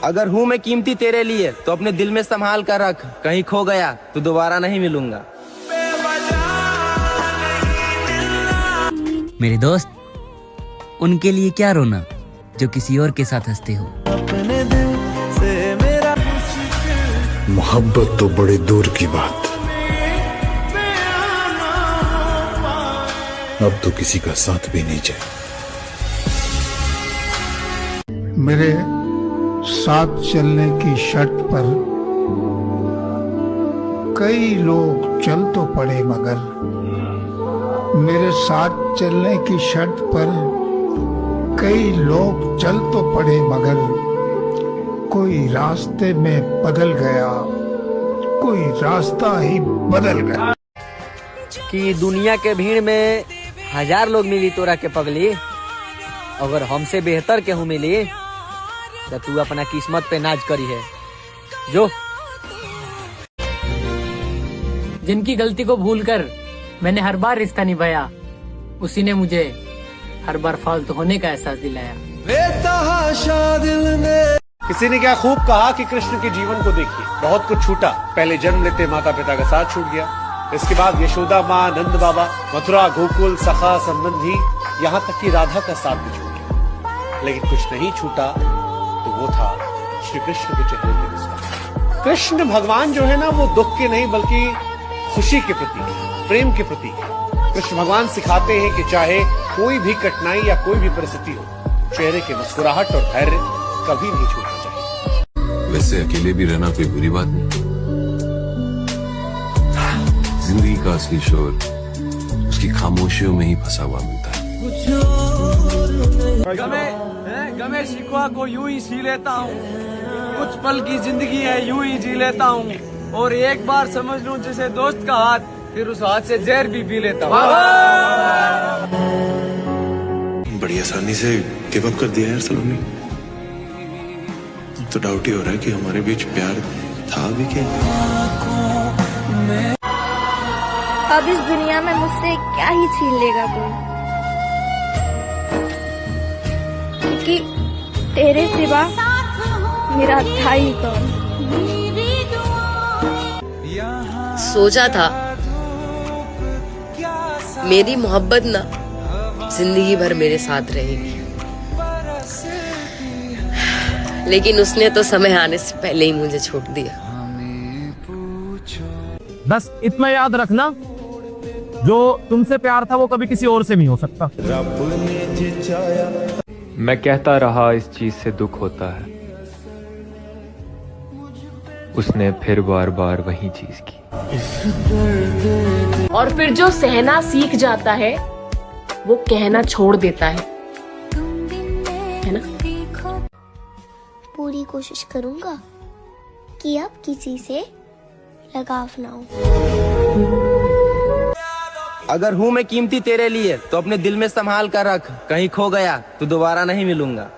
अगर हूँ मैं कीमती तेरे लिए तो अपने दिल में संभाल कर रख, कहीं खो गया तो दोबारा नहीं मिलूंगा। मेरे दोस्त, उनके लिए क्या रोना जो किसी और के साथ हंसते हो। मोहब्बत तो बड़े दूर की बात, अब तो किसी का साथ भी नहीं चाहिए। मेरे साथ चलने की शर्त पर कई लोग चल तो पड़े, मगर मेरे साथ चलने की शर्त पर कई लोग चल तो पड़े, मगर कोई रास्ते में बदल गया, कोई रास्ता ही बदल गया। कि दुनिया के भीड़ में 1000 लोग मिली तोरा के पगली, अगर हमसे बेहतर केहू मिली तो तू अपना किस्मत पे नाज करी है। जो जिनकी गलती को भूलकर मैंने हर बार रिश्ता निभाया, उसी ने मुझे हर बार फालतू होने का एहसास दिलाया। किसी ने क्या खूब कहा कि कृष्ण के जीवन को देखिए, बहुत कुछ छूटा। पहले जन्म लेते माता पिता का साथ छूट गया, इसके बाद यशोदा माँ, नंद बाबा, मथुरा, गोकुल, सखा, संबंधी, यहाँ तक कि राधा का साथ भी छूट गया। लेकिन कुछ नहीं छूटा, तो वो था श्री कृष्ण के चेहरे की मुस्कान। कृष्ण भगवान जो है ना, वो दुख के नहीं बल्कि खुशी के प्रतीक, प्रेम के प्रतीक है। कृष्ण भगवान सिखाते हैं कि चाहे कोई भी कठिनाई या कोई भी परिस्थिति हो, चेहरे की मुस्कुराहट और धैर्य कभी नहीं छूटना चाहिए। वैसे अकेले भी रहना कोई बुरी बात नहीं। जिंदगी का असली शोर उसकी खामोशियों में ही फंसा हुआ मिलता है। गमे शिकवा को यूं ही सी लेता हूँ, कुछ पल की जिंदगी है यूं ही जी लेता हूँ, और एक बार समझ लूं जैसे दोस्त का हाथ, फिर उस हाथ से जहर भी पी लेता हूँ। बड़ी आसानी से गिव अप कर दिया यार सलोनी। तो डाउट ही हो रहा है कि हमारे बीच प्यार था भी क्या। अब इस दुनिया में मुझसे क्या ही छीन लेगा कोई, क्योंकि तेरे सिवा मेरा था ही कौन। सोचा था मेरी मोहब्बत ना जिंदगी भर मेरे साथ रहेगी, लेकिन उसने तो समय आने से पहले ही मुझे छोड़ दिया। बस इतना याद रखना, जो तुमसे प्यार था वो कभी किसी और से नहीं हो सकता। मैं कहता रहा इस चीज से दुख होता है, उसने फिर बार बार वही चीज की। और फिर जो सहना सीख जाता है वो कहना छोड़ देता है ना। पूरी कोशिश करूंगा कि अब किसी से लगाव ना हो। अगर हूँ मैं कीमती तेरे लिए तो अपने दिल में संभाल कर रख, कहीं खो गया तो दोबारा नहीं मिलूंगा।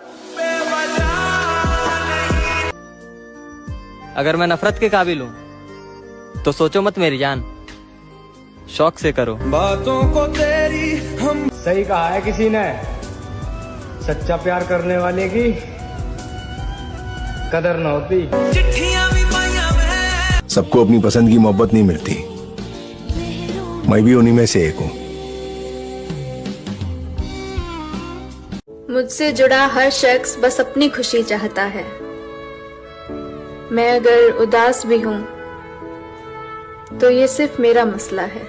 अगर मैं नफरत के काबिल हूँ तो सोचो मत मेरी जान, शौक से करो बातों को तेरी हम। सही कहा है किसी ने, सच्चा प्यार करने वाले की कदर न होती। सबको अपनी पसंद की मोहब्बत नहीं मिलती, मैं भी उन्हीं में से एक हूँ। मुझसे जुड़ा हर शख्स बस अपनी खुशी चाहता है। मैं अगर उदास भी हूँ तो ये सिर्फ मेरा मसला है।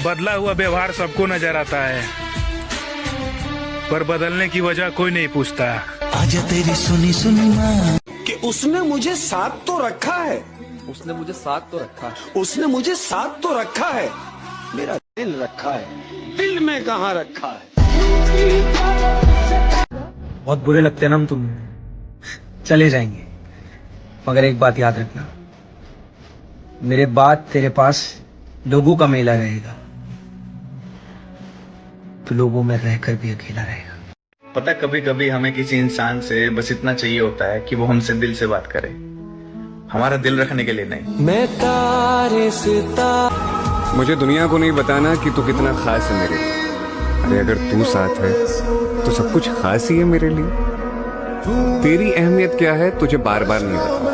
बदला हुआ व्यवहार सबको नजर आता है, पर बदलने की वजह कोई नहीं पूछता। आजा तेरी सुनी सुनी माँ, कि उसने मुझे साथ तो रखा है, उसने मुझे साथ तो रखा है, उसने मुझे साथ तो रखा है, मेरा दिल रखा है, दिल में कहाँ रखा है। बहुत बुरे लगते हैं ना हम, तुम चले जाएंगे, मगर एक बात याद रखना, मेरे बाद तेरे पास लोगों का मेला रहेगा, तो लोगों में रहकर भी अकेला रहेगा। पता, कभी कभी हमें किसी इंसान से बस इतना चाहिए होता है कि वो हमसे दिल से बात करे, हमारा दिल रखने के लिए नहीं। मैं तारे से मुझे दुनिया को नहीं बताना कि तू कितना खास है मेरे लिए, अरे अगर तू साथ है तो सब कुछ खास ही है मेरे लिए। तेरी अहमियत क्या है तुझे बार बार नहीं बताऊं।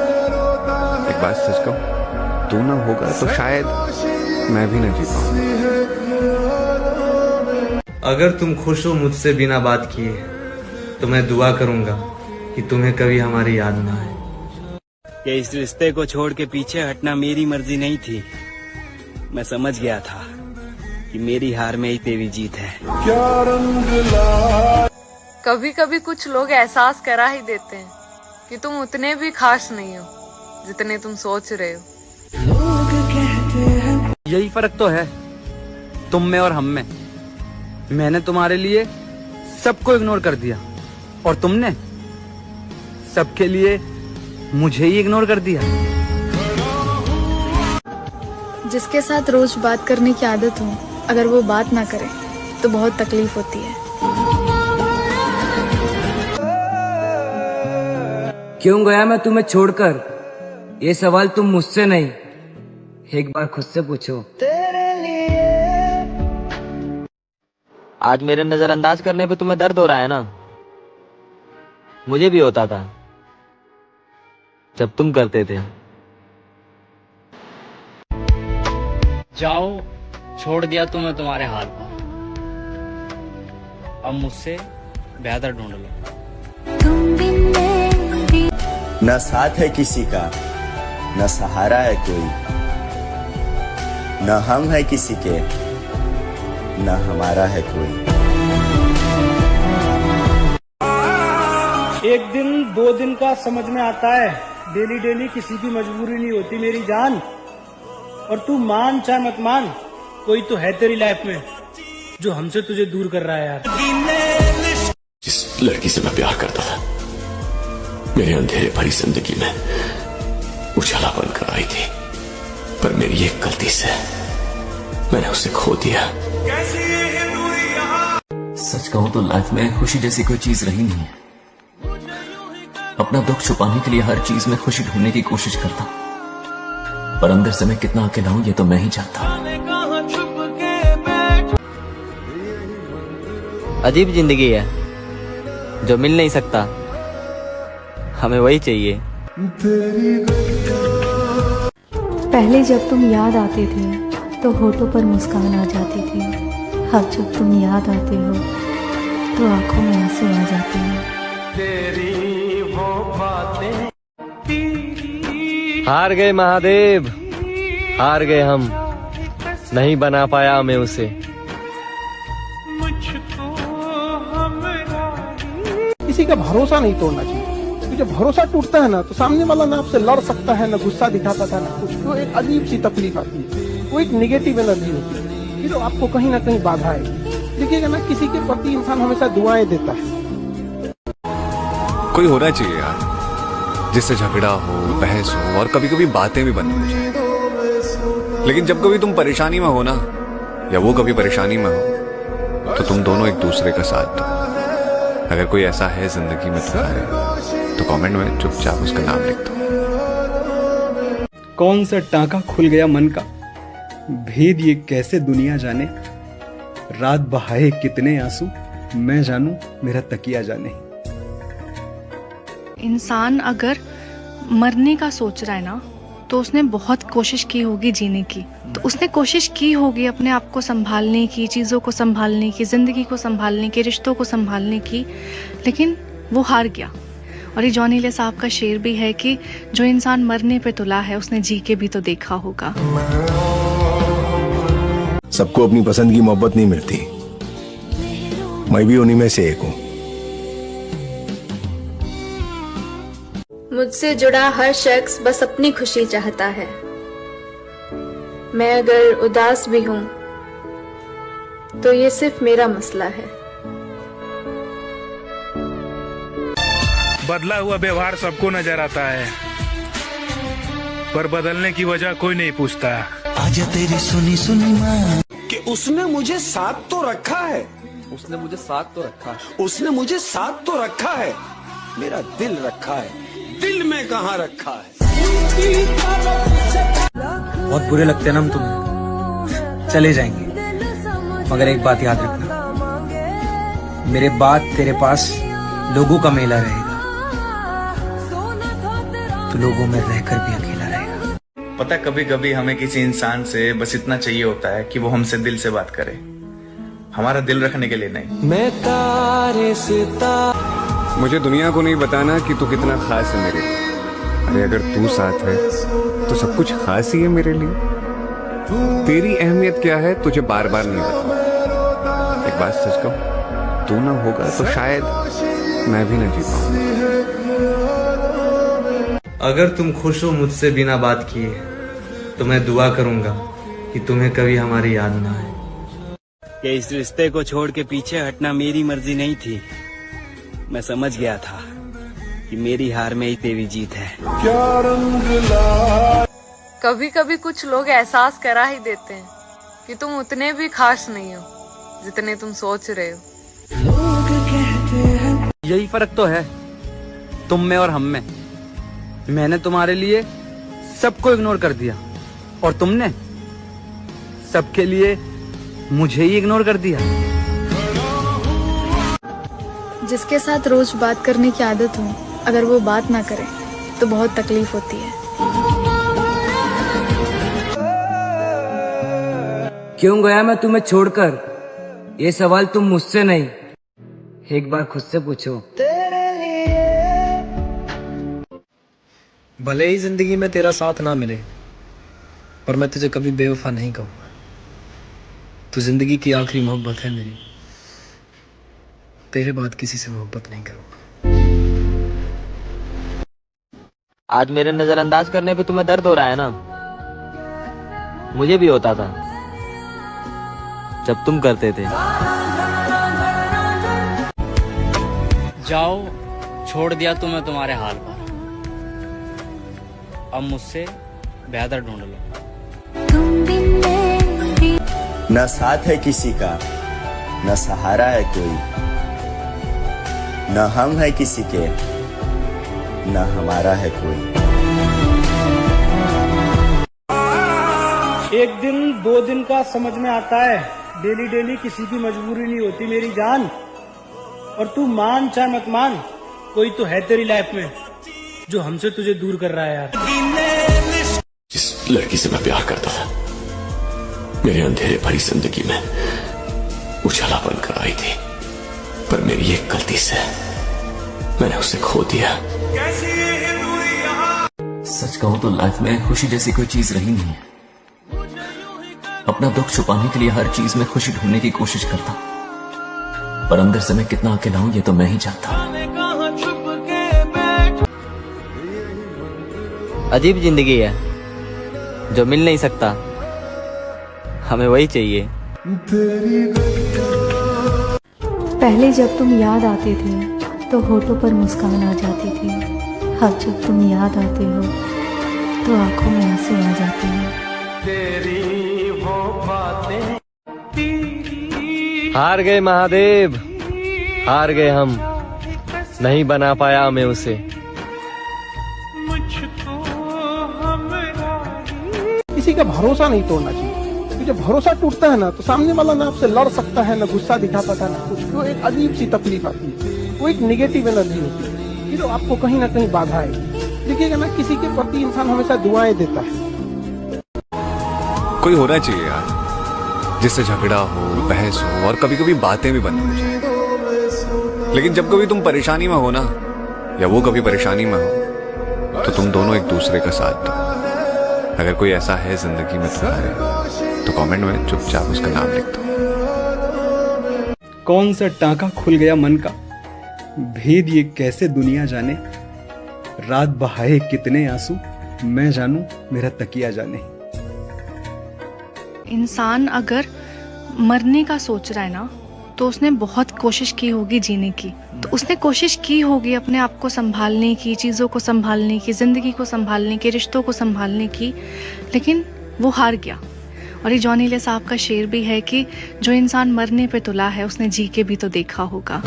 एक बात सच कहूं, तू ना होगा तो शायद मैं भी ना जी पाऊं। अगर तुम खुश हो मुझसे बिना बात किए तो मैं दुआ करूंगा कि तुम्हें कभी हमारी याद ना आए। कि इस रिश्ते को छोड़ के पीछे हटना मेरी मर्जी नहीं थी। मैं समझ गया था कि मेरी हार में ही तेरी जीत है। कभी कभी कुछ लोग एहसास करा ही देते हैं कि तुम उतने भी खास नहीं हो जितने तुम सोच रहे हो। यही फर्क तो है तुम में और हम में। मैंने तुम्हारे लिए सबको इग्नोर कर दिया और तुमने सबके लिए मुझे ही इग्नोर कर दिया। जिसके साथ रोज बात करने की आदत हो, अगर वो बात ना करे तो बहुत तकलीफ होती है। क्यों गया मैं तुम्हें छोड़कर? ये सवाल तुम मुझसे नहीं, एक बार खुद से पूछो। आज मेरे नजरअंदाज करने पे तुम्हें दर्द हो रहा है ना? मुझे भी होता था जब तुम करते थे। जाओ, छोड़ दिया तुम्हें तुम्हारे हाल को। अब मुझसे बेहतर ढूंढ लो। न साथ है किसी का, न सहारा है कोई, न हम है किसी के, न हमारा है कोई। एक दिन 2 दिन का समझ में आता है, डेली डेली किसी की मजबूरी नहीं होती मेरी जान। और तू मान चाहे मत मान, कोई तो है तेरी लाइफ में जो हमसे तुझे दूर कर रहा है यार। जिस लड़की से मैं प्यार करता था मेरे अंधेरे भरी जिंदगी में उजाला बनकर आई थी, पर मेरी एक गलती से मैंने उसे खो दिया। सच कहूं तो लाइफ में खुशी जैसी कोई चीज रही नहीं है। अपना दुख छुपाने के लिए हर चीज में खुशी ढूंढने की कोशिश करता, पर अंदर से मैं कितना अकेला हूं ये तो मैं ही जानता हूं। अजीब जिंदगी है जो मिल नहीं सकता, हमें वही चाहिए। पहले जब तुम याद आते थे तो होठों पर मुस्कान आ जाती थी, अब जब तुम याद आते हो तो आंखों में आंसू आ जाते हैं। हार गए महादेव, हार गए हम, नहीं बना पाया मैं उसे। किसी का भरोसा नहीं तोड़ना चाहिए, क्योंकि जब भरोसा टूटता है ना तो सामने वाला ना आपसे लड़ सकता है, ना गुस्सा दिखाता था, ना कुछ। वो एक अजीब सी तकलीफ आती है, वो एक निगेटिव एनर्जी होती है, ये तो आपको कहीं ना कहीं बाधा है। देखिएगा ना, किसी के प्रति इंसान हमेशा दुआएं देता है। कोई होना चाहिए यार जिससे झगड़ा हो, बहस हो और कभी कभी बातें भी बंद हो जाए। लेकिन जब कभी तुम परेशानी में हो ना, या वो कभी परेशानी में हो, तो तुम दोनों एक दूसरे का साथ दो। अगर कोई ऐसा है जिंदगी में तुम्हारे, तो कमेंट में चुपचाप उसका नाम लिख दो। कौन सा टांका खुल गया मन का, भेद ये कैसे दुनिया जाने। रात बहाए कितने आंसू, मैं जानू मेरा तकिया जाने। इंसान अगर मरने का सोच रहा है ना, तो उसने बहुत कोशिश की होगी जीने की। तो उसने कोशिश की होगी अपने आप को संभालने की, चीज़ों को संभालने की, जिंदगी को संभालने की, रिश्तों को संभालने की, लेकिन वो हार गया। और ये जॉनी ले साहब का शेर भी है कि जो इंसान मरने पे तुला है उसने जी के भी तो देखा होगा। सबको अपनी पसंद की मोहब्बत नहीं मिलती, मैं भी उन्हीं में से एक हूँ। मुझसे जुड़ा हर शख्स बस अपनी खुशी चाहता है। मैं अगर उदास भी हूँ तो ये सिर्फ मेरा मसला है। बदला हुआ व्यवहार सबको नजर आता है, पर बदलने की वजह कोई नहीं पूछता। आजा तेरी सुनी सुनी माँ कि उसने मुझे साथ तो रखा है, उसने मुझे साथ तो रखा, उसने मुझे साथ तो रखा है, मेरा दिल रखा है, दिल में कहाँ रखा है। बहुत बुरे लगते हैं ना हम तुम्हें, चले जाएंगे, मगर एक बात याद रखना, मेरे बाद तेरे पास लोगों का मेला रहेगा, तो लोगों में रहकर भी अकेला रहेगा। पता है कभी कभी हमें किसी इंसान से बस इतना चाहिए होता है कि वो हमसे दिल से बात करे, हमारा दिल रखने के लिए नहीं। मैं तारे मुझे दुनिया को नहीं बताना कि तू कितना खास है मेरे लिए। अरे अगर तू साथ है तो सब कुछ खास ही है मेरे लिए। तेरी अहमियत क्या है तुझे बार बार नहीं बताऊं। एक बात सच कहूं, तू ना होगा तो शायद मैं भी ना जी पाऊं। अगर तुम खुश हो मुझसे बिना बात किए, तो मैं दुआ करूंगा कि तुम्हें कभी हमारी याद ना आए। कि इस रिश्ते को छोड़ के पीछे हटना मेरी मर्जी नहीं थी। मैं समझ गया था कि मेरी हार में ही तेरी जीत है। कभी कभी कुछ लोग एहसास करा ही देते हैं कि तुम उतने भी खास नहीं हो जितने तुम सोच रहे हो। यही फर्क तो है तुम में और हम में। मैंने तुम्हारे लिए सबको इग्नोर कर दिया और तुमने सबके लिए मुझे ही इग्नोर कर दिया। जिसके साथ रोज बात करने की आदत हो, अगर वो बात ना करे तो बहुत तकलीफ होती है। क्यों गया मैं तुम्हें छोड़कर, ये सवाल तुम मुझसे नहीं, एक बार खुद से पूछो। भले ही जिंदगी में तेरा साथ ना मिले, पर मैं तुझे कभी बेवफा नहीं कहूंगा। तू जिंदगी की आखिरी मोहब्बत है मेरी। तेरे बाद किसी से मोहब्बत नहीं करूंगा। आज मेरे नजरअंदाज करने पे तुम्हें दर्द हो रहा है ना? मुझे भी होता था जब तुम करते थे। जाओ, छोड़ दिया तुम्हें तुम्हारे हाल पर। अब मुझसे बेहतर ढूंढ लो। न साथ है किसी का, न सहारा है कोई, न हम है किसी के, न हमारा है कोई। एक दिन 2 दिन का समझ में आता है, डेली डेली किसी की मजबूरी नहीं होती मेरी जान। और तू मान चाहे मत मान, कोई तो है तेरी लाइफ में जो हमसे तुझे दूर कर रहा है यार। जिस लड़की से मैं प्यार करता था, मेरे अंधेरे भरी जिंदगी में उजाला बनकर आई थी, पर मेरी एक गलती से मैंने उसे खो दिया। सच कहूं तो लाइफ में खुशी जैसी कोई चीज रही नहीं है। अपना दुख छुपाने के लिए हर चीज में खुशी ढूंढने की कोशिश करता, पर अंदर से मैं कितना अकेला हूं ये तो मैं ही जानता हूं। अजीब जिंदगी है, जो मिल नहीं सकता, हमें वही चाहिए। पहले जब तुम याद आते थे तो होठों पर मुस्कान आ जाती थी। अब जब तुम याद आते हो तो आंखों में आंसू आ जाते हैं। हार गए महादेव, हार गए हम, नहीं बना पाया मैं उसे। किसी का भरोसा नहीं तोड़ना चाहिए, क्योंकि जब भरोसा टूटता है ना, तो सामने वाला ना आपसे लड़ सकता है, ना गुस्सा दिखा पाता, ना कुछ। वो एक अजीब सी तकलीफ आती है, वो एक निगेटिव एनर्जी होती है, ये तो आपको कहीं ना कहीं बाधा आएगी। देखिएगा ना, किसी के प्रति इंसान हमेशा दुआएं देता है। कोई होना चाहिए यार, जिससे झगड़ा हो, बहस हो और कभी कभी बातें भी बंद हो जाए। लेकिन जब कभी तुम परेशानी में हो ना, या वो कभी परेशानी में हो, तो तुम दोनों एक दूसरे का साथ दो। अगर कोई ऐसा है जिंदगी में तुम्हारे, तो कमेंट में चुपचाप उसका नाम लिख दो। कौन सा टांका खुल गया मन का, भेद ये कैसे दुनिया जाने। रात बहाए कितने आंसू, मैं जानू मेरा तकिया जाने। इंसान अगर मरने का सोच रहा है ना, तो उसने बहुत कोशिश की होगी जीने की। तो उसने कोशिश की होगी अपने आप को संभालने की, चीज़ों को संभालने की, ज़िंदगी को संभालने की, रिश्तों को संभालने की, लेकिन वो हार गया। और ये जॉनी ले साहब का शेर भी है कि जो इंसान मरने पे तुला है, उसने जी के भी तो देखा होगा।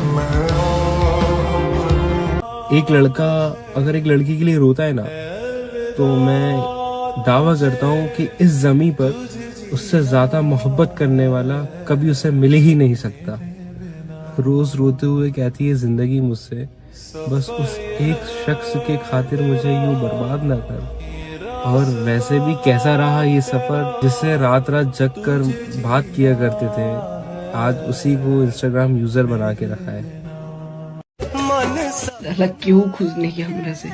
एक लड़का अगर एक लड़की के लिए रोता है ना, तो मैं दावा करता हूँ कि इस ज़मीं पर उससे ज्यादा मोहब्बत करने वाला कभी उसे मिल ही नहीं सकता। रोज रोते हुए कहती है जिंदगी मुझसे, बस उस एक शख्स के खातिर मुझे यूं बर्बाद ना कर। और वैसे भी कैसा रहा ये सफर, जिससे रात रात जग कर बात किया करते थे, आज उसी को इंस्टाग्राम यूजर बना के रखा है। साला क्यों खुश नहीं किया हमरा से,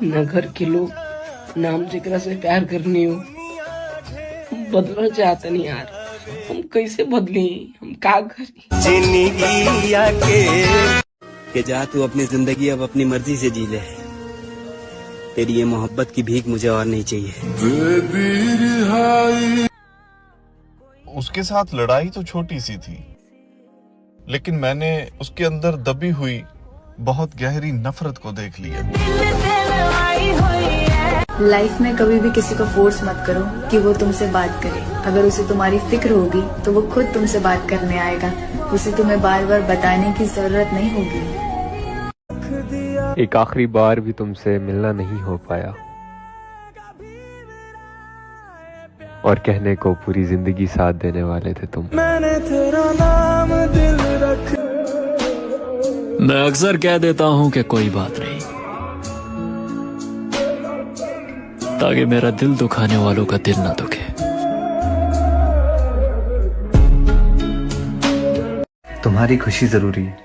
न घर के लोग, ना हम जेकरा से प्यार करनी हो। बदलना चाहता नहीं यार, हम कैसे बदली, हम का करी। जिंदगी के जा तू अपनी जिंदगी अब अपनी मर्जी से जी ले। तेरी ये मोहब्बत की भीख मुझे और नहीं चाहिए। उसके साथ लड़ाई तो छोटी सी थी, लेकिन मैंने उसके अंदर दबी हुई बहुत गहरी नफरत को देख लिया। लाइफ में कभी भी किसी को फोर्स मत करो कि वो तुमसे बात करे। अगर उसे तुम्हारी फिक्र होगी तो वो खुद तुमसे बात करने आएगा। उसे तुम्हें बार बार बताने की जरूरत नहीं होगी। एक आखिरी बार भी तुमसे मिलना नहीं हो पाया, और कहने को पूरी जिंदगी साथ देने वाले थे तुम। मैंने तेरा नाम दिल रख। मैं अक्सर कह देता हूं कि कोई बात नहीं, ताकि मेरा दिल दुखाने वालों का दिल ना दुखे। तुम्हारी खुशी जरूरी है,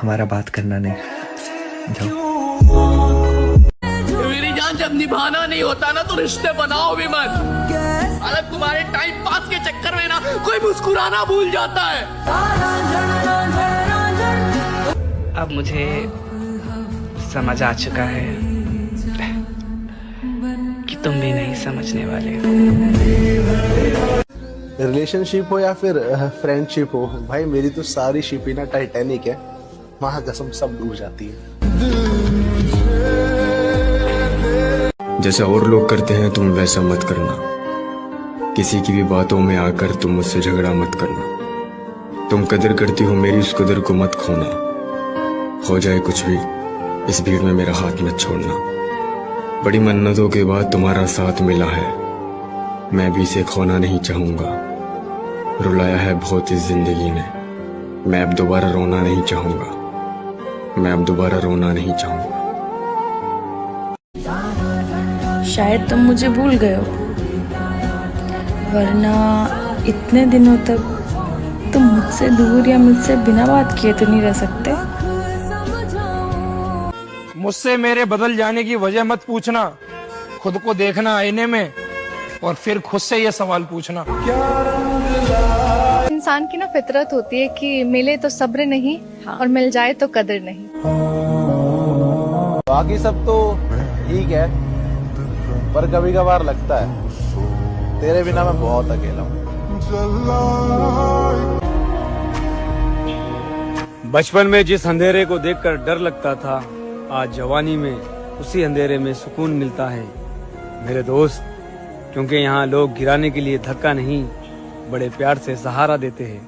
हमारा बात करना नहीं। मेरी जान, जब निभाना नहीं होता ना तो रिश्ते बनाओ भी मत। अलग तुम्हारे टाइम पास के चक्कर में ना कोई मुस्कुराना भूल जाता है। अब मुझे समझ आ चुका है कि तुम भी नहीं समझने वाले। रिलेशनशिप हो या फिर फ्रेंडशिप हो, भाई मेरी तो सारी शिप ही ना टाइटैनिक है, वहां कसम सब डूब जाती है। जैसा और लोग करते हैं तुम वैसा मत करना। किसी की भी बातों में आकर तुम मुझसे झगड़ा मत करना। तुम कदर करती हो मेरी, उस कदर को मत खोना। हो जाए कुछ भी, इस भीड़ में मेरा हाथ मत छोड़ना। बड़ी मन्नतों के बाद तुम्हारा साथ मिला है, मैं भी इसे खोना नहीं चाहूंगा। रुलाया है बहुत इस जिंदगी ने, मैं अब दोबारा रोना नहीं चाहूंगा। मैं अब दोबारा रोना नहीं चाहूंगा। शायद तुम मुझे भूल गए हो, वरना इतने दिनों तक तुम मुझसे दूर या मुझसे बिना बात किए तो नहीं रह सकते। मुझसे मेरे बदल जाने की वजह मत पूछना। खुद को देखना आईने में और फिर खुद से ये सवाल पूछना। इंसान की ना फितरत होती है कि मिले तो सब्र नहीं और मिल जाए तो कदर नहीं। बाकी सब तो ठीक है, पर कभी कभार लगता है तेरे बिना मैं बहुत अकेला हूँ। बचपन में जिस अंधेरे को देखकर डर लगता था, आज जवानी में उसी अंधेरे में सुकून मिलता है मेरे दोस्त। क्योंकि यहाँ लोग गिराने के लिए धक्का नहीं, बड़े प्यार से सहारा देते हैं।